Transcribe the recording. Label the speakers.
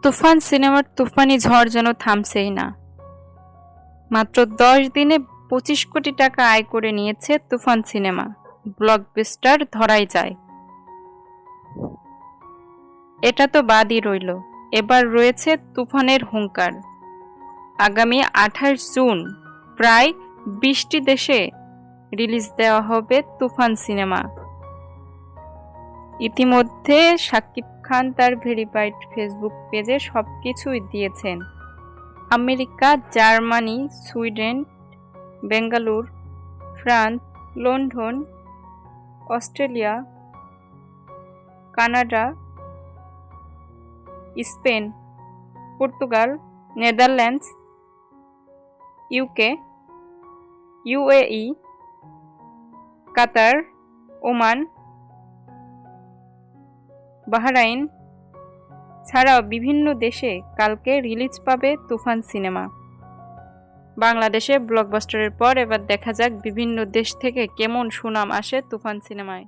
Speaker 1: তুফান সিনেমার তুফানি ঝড় যেন থামছেই না। মাত্র 10 দিনে 25 কোটি টাকা আয় করে নিয়েছে তুফান সিনেমা। ব্লকবাস্টার ধরাই যায়। এটা তো বাদই রইল, এবার রয়েছে তুফানের হুঙ্কার। আগামী 28 জুন প্রায় 20টি দেশে রিলিজ দেওয়া হবে তুফান সিনেমা। ইতিমধ্যে শাকিব খান তার ভেরিফাইড ফেসবুক পেজে সবকিছুই দিয়েছেন। America, Germany, Sweden, Bengaluru, France, London, Australia, Canada, Spain, Portugal, Netherlands, UK, UAE, Qatar, Oman, Bahrain ছাড়াও বিভিন্ন দেশে কালকে রিলিজ পাবে তুফান সিনেমা। বাংলাদেশে ব্লকবাস্টারের পর এবার দেখা যাক বিভিন্ন দেশ থেকে কেমন সুনাম আসে তুফান সিনেমায়।